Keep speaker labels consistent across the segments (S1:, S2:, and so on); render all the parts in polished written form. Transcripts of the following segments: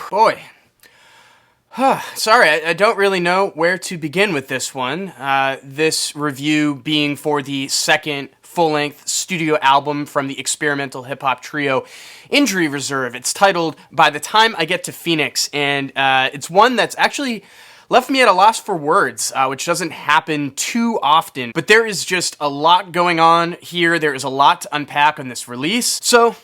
S1: Boy. Sorry, I don't really know where to begin with this one. This review being for the second full-length studio album from the experimental hip-hop trio Injury Reserve. It's titled By the Time I Get to Phoenix, and it's one that's actually left me at a loss for words, which doesn't happen too often. But there is just a lot going on here. There is a lot to unpack on this release. So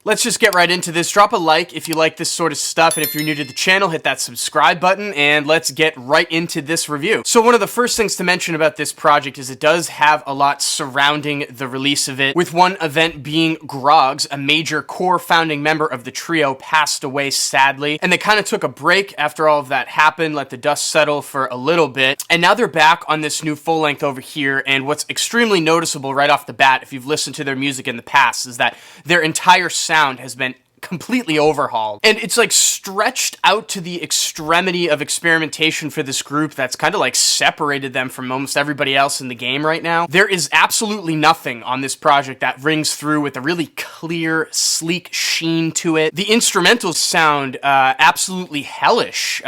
S1: let's just get right into this. Drop a like if you like this sort of stuff, and if you're new to the channel, hit that subscribe button, and let's get right into this review. So one of the first things to mention about this project is it does have a lot surrounding the release of it, with one event being Groggs, a major core founding member of the trio, passed away sadly, and they kind of took a break after all of that happened, let the dust settle for a little bit, and now they're back on this new full length over here. And what's extremely noticeable right off the bat, if you've listened to their music in the past, is that their entire sound has been completely overhauled. And it's like stretched out to the extremity of experimentation for this group that's kind of like separated them from almost everybody else in the game right now. There is absolutely nothing on this project that rings through with a really clear, sleek sheen to it. The instrumentals sound absolutely hellish,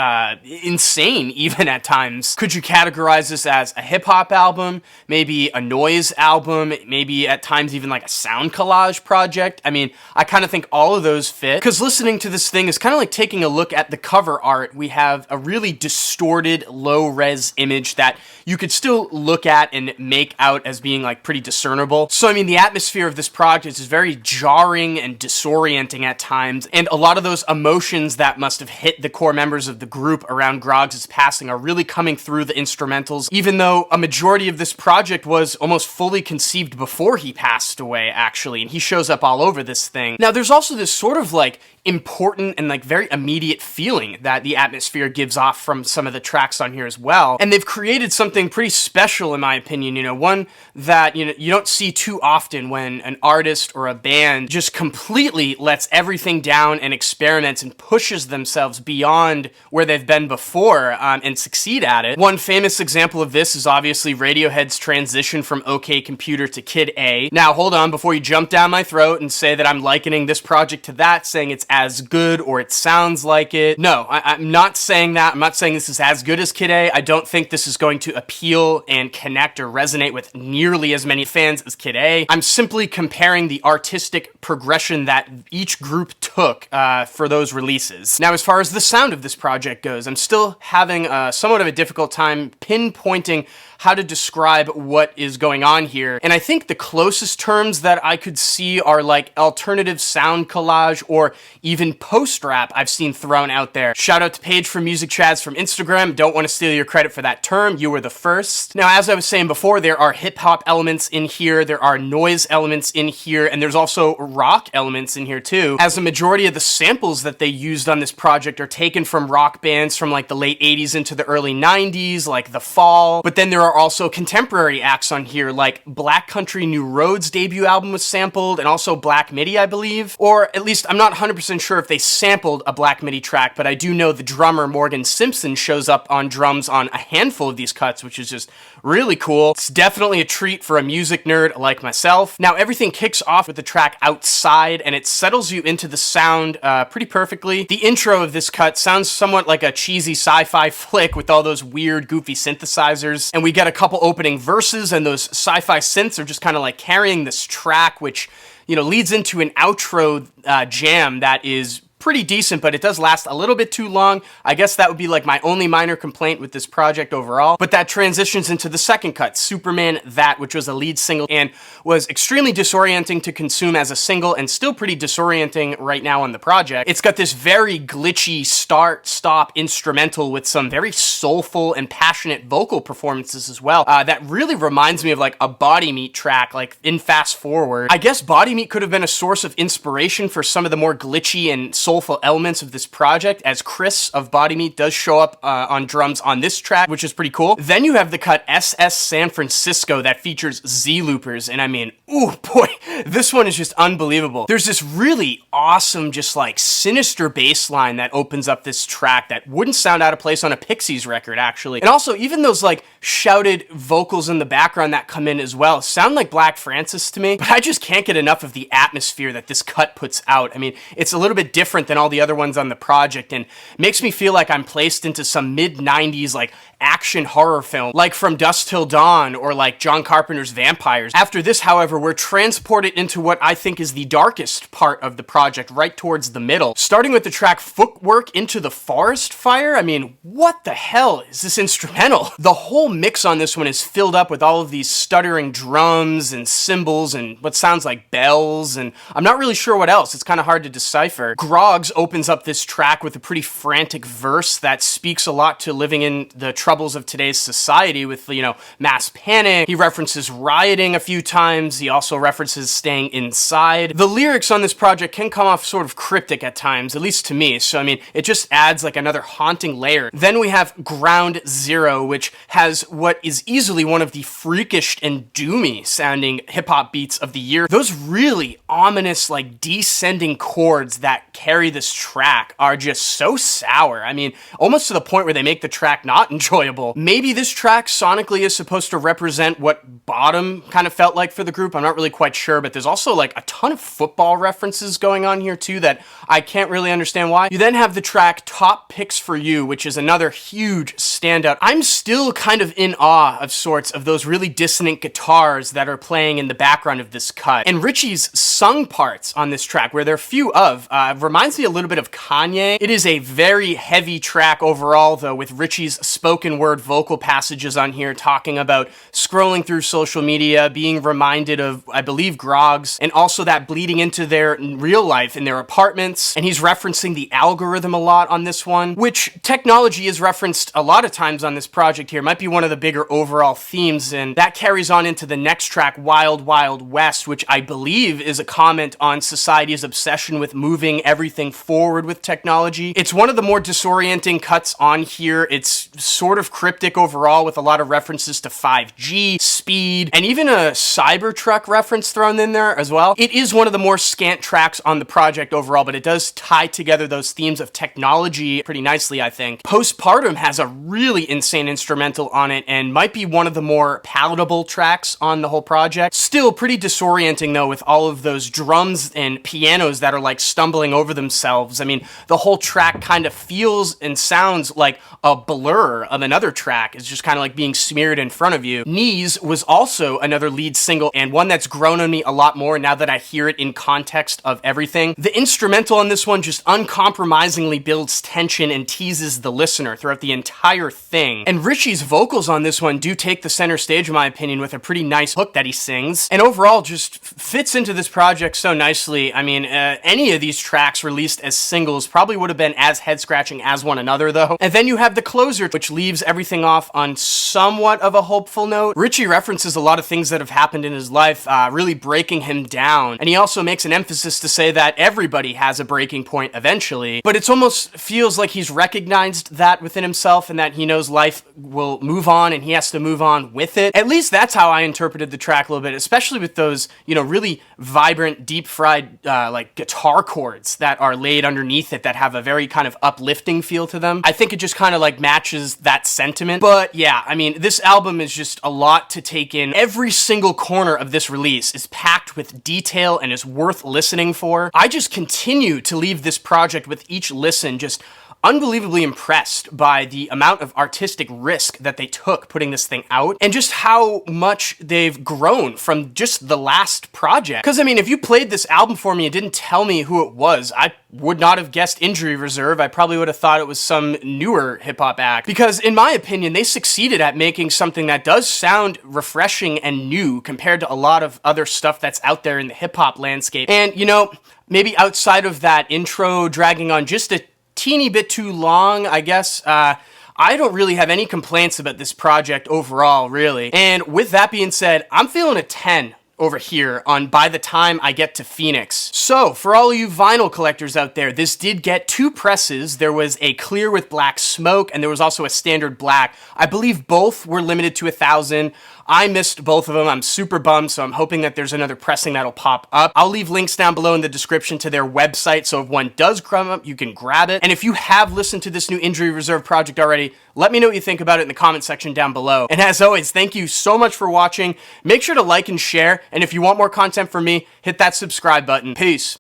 S1: insane even at times. Could you categorize this as a hip-hop album, maybe a noise album, maybe at times even like a sound collage project? I mean, I kind of think all of those fit, because listening to this thing is kind of like taking a look at the cover art. We have a really distorted, low-res image that you could still look at and make out as being like pretty discernible. So I mean, the atmosphere of this project is very jarring and disorienting at times, and a lot of those emotions that must have hit the core members of the group around Groggs' passing are really coming through the instrumentals, even though a majority of this project was almost fully conceived before he passed away, actually, and he shows up all over this thing. Now, there's also this sort of like important and like very immediate feeling that the atmosphere gives off from some of the tracks on here as well. And they've created something pretty special, in my opinion, one that, you don't see too often when an artist or a band just completely lets everything down and experiments and pushes themselves beyond where they've been before and succeed at it. One famous example of this is obviously Radiohead's transition from OK Computer to Kid A. Now, hold on, before you jump down my throat and say that I'm likening this project to that, saying it's as good or it sounds like it. No, I'm not saying that. I'm not saying this is as good as Kid A. I don't think this is going to appeal and connect or resonate with nearly as many fans as Kid A. I'm simply comparing the artistic progression that each group took for those releases. Now, as far as the sound of this project goes, I'm still having somewhat of a difficult time pinpointing how to describe what is going on here. And I think the closest terms that I could see are like alternative sound collage or even post-rap I've seen thrown out there. Shout out to Paige from Music Chads from Instagram. Don't want to steal your credit for that term. You were the first. Now, as I was saying before, there are hip-hop elements in here, there are noise elements in here, and there's also rock elements in here too, as the majority of the samples that they used on this project are taken from rock bands from like the late 80s into the early 90s, like The Fall. But then there are also contemporary acts on here, like Black Country New Road's debut album was sampled, and also Black Midi, I believe. Or at least, I'm not 100% sure if they sampled a Black Midi track, but I do know the drummer Morgan Simpson shows up on drums on a handful of these cuts, which is just really cool. It's definitely a treat for a music nerd like myself. Now, everything kicks off with the track Outside, and it settles you into the sound pretty perfectly. The intro of this cut sounds somewhat like a cheesy sci-fi flick with all those weird, goofy synthesizers, and we get a couple opening verses, and those sci-fi synths are just kind of like carrying this track, which, leads into an outro jam that is pretty decent, but it does last a little bit too long. I guess that would be like my only minor complaint with this project overall. But that transitions into the second cut, Superman That, which was a lead single and was extremely disorienting to consume as a single and still pretty disorienting right now on the project. It's got this very glitchy start-stop instrumental with some very soulful and passionate vocal performances as well. That really reminds me of like a Body Meat track, like in Fast Forward. I guess Body Meat could have been a source of inspiration for some of the more glitchy and soulful elements of this project, as Chris of Body Meat does show up on drums on this track, which is pretty cool. Then you have the cut SS San Francisco that features Z-loopers, and I mean, ooh boy, this one is just unbelievable. There's this really awesome, just like sinister bass line that opens up this track that wouldn't sound out of place on a Pixies record, actually. And also, even those like shouted vocals in the background that come in as well sound like Black Francis to me, but I just can't get enough of the atmosphere that this cut puts out. I mean, it's a little bit different different than all the other ones on the project and makes me feel like I'm placed into some mid-90s like action horror film, like From Dusk Till Dawn or like John Carpenter's Vampires. After this, however, we're transported into what I think is the darkest part of the project, right towards the middle. Starting with the track Footwork Into the Forest Fire. I mean, what the hell is this instrumental? The whole mix on this one is filled up with all of these stuttering drums and cymbals and what sounds like bells, and I'm not really sure what else. It's kind of hard to decipher. Groggs opens up this track with a pretty frantic verse that speaks a lot to living in the troubles of today's society with, mass panic. He references rioting a few times. He also references staying inside. The lyrics on this project can come off sort of cryptic at times, at least to me. So, I mean, it just adds like another haunting layer. Then we have Ground Zero, which has what is easily one of the freakish and doomy sounding hip-hop beats of the year. Those really ominous, like, descending chords that carry this track are just so sour. I mean, almost to the point where they make the track not enjoyable. Maybe this track sonically is supposed to represent what Bottom kind of felt like for the group. I'm not really quite sure, but there's also like a ton of football references going on here too that I can't really understand why. You then have the track Top Picks For You, which is another huge standout. I'm still kind of in awe of sorts of those really dissonant guitars that are playing in the background of this cut. And Richie's sung parts on this track, where there are few of, reminds me a little bit of Kanye. It is a very heavy track overall, though, with Richie's spoken word vocal passages on here talking about scrolling through social media, being reminded of, I believe, Groggs, and also that bleeding into their real life in their apartments. And he's referencing the algorithm a lot on this one, which technology is referenced a lot of times on this project here. Might be one of the bigger overall themes, and that carries on into the next track, Wild Wild West, which I believe is a comment on society's obsession with moving everything forward with technology. It's one of the more disorienting cuts on here. It's sort of cryptic overall with a lot of references to 5G, speed, and even a Cybertruck reference thrown in there as well. It is one of the more scant tracks on the project overall, but it does tie together those themes of technology pretty nicely, I think. Postpartum has a really insane instrumental on it and might be one of the more palatable tracks on the whole project. Still pretty disorienting though, with all of those drums and pianos that are like stumbling over themselves. I mean, the whole track kind of feels and sounds like a blur of another track. It's just kind of like being smeared in front of you. Knees was also another lead single, and one that's grown on me a lot more now that I hear it in context of everything. The instrumental on this one just uncompromisingly builds tension and teases the listener throughout the entire thing. And Richie's vocals on this one do take the center stage, in my opinion, with a pretty nice hook that he sings, and overall just fits into this project so nicely. I mean, any of these tracks released as singles probably would have been as head-scratching as one another, though. And then you have the closer, which leaves everything off on somewhat of a hopeful note. Richie references a lot of things that have happened in his life, really breaking him down, and he also makes an emphasis to say that everybody has a breaking point eventually, but it almost feels like he's recognized that within himself and that he knows life will move on and he has to move on with it. At least that's how I interpreted the track a little bit, especially with those, really vibrant, deep-fried, like guitar chords that are laid underneath it that have a very kind of uplifting feel to them. I think it just kind of like matches that sentiment. But yeah, I mean, this album is just a lot to take in. Every single corner of this release is packed with detail and is worth listening for. I just continue to leave this project with each listen just unbelievably impressed by the amount of artistic risk that they took putting this thing out and just how much they've grown from just the last project. Because, I mean, if you played this album for me and didn't tell me who it was, I would not have guessed Injury Reserve. I probably would have thought it was some newer hip-hop act. Because, in my opinion, they succeeded at making something that does sound refreshing and new compared to a lot of other stuff that's out there in the hip-hop landscape. And, maybe outside of that intro dragging on just a teeny bit too long, I guess, I don't really have any complaints about this project overall, really. And with that being said, I'm feeling a 10 over here on By the Time I Get to Phoenix. So, for all you vinyl collectors out there, this did get 2 presses. There was a clear with black smoke, and there was also a standard black. I believe both were limited to 1,000. I missed both of them. I'm super bummed, so I'm hoping that there's another pressing that'll pop up. I'll leave links down below in the description to their website, so if one does come up, you can grab it. And if you have listened to this new Injury Reserve project already, let me know what you think about it in the comment section down below. And as always, thank you so much for watching. Make sure to like and share, and if you want more content from me, hit that subscribe button. Peace.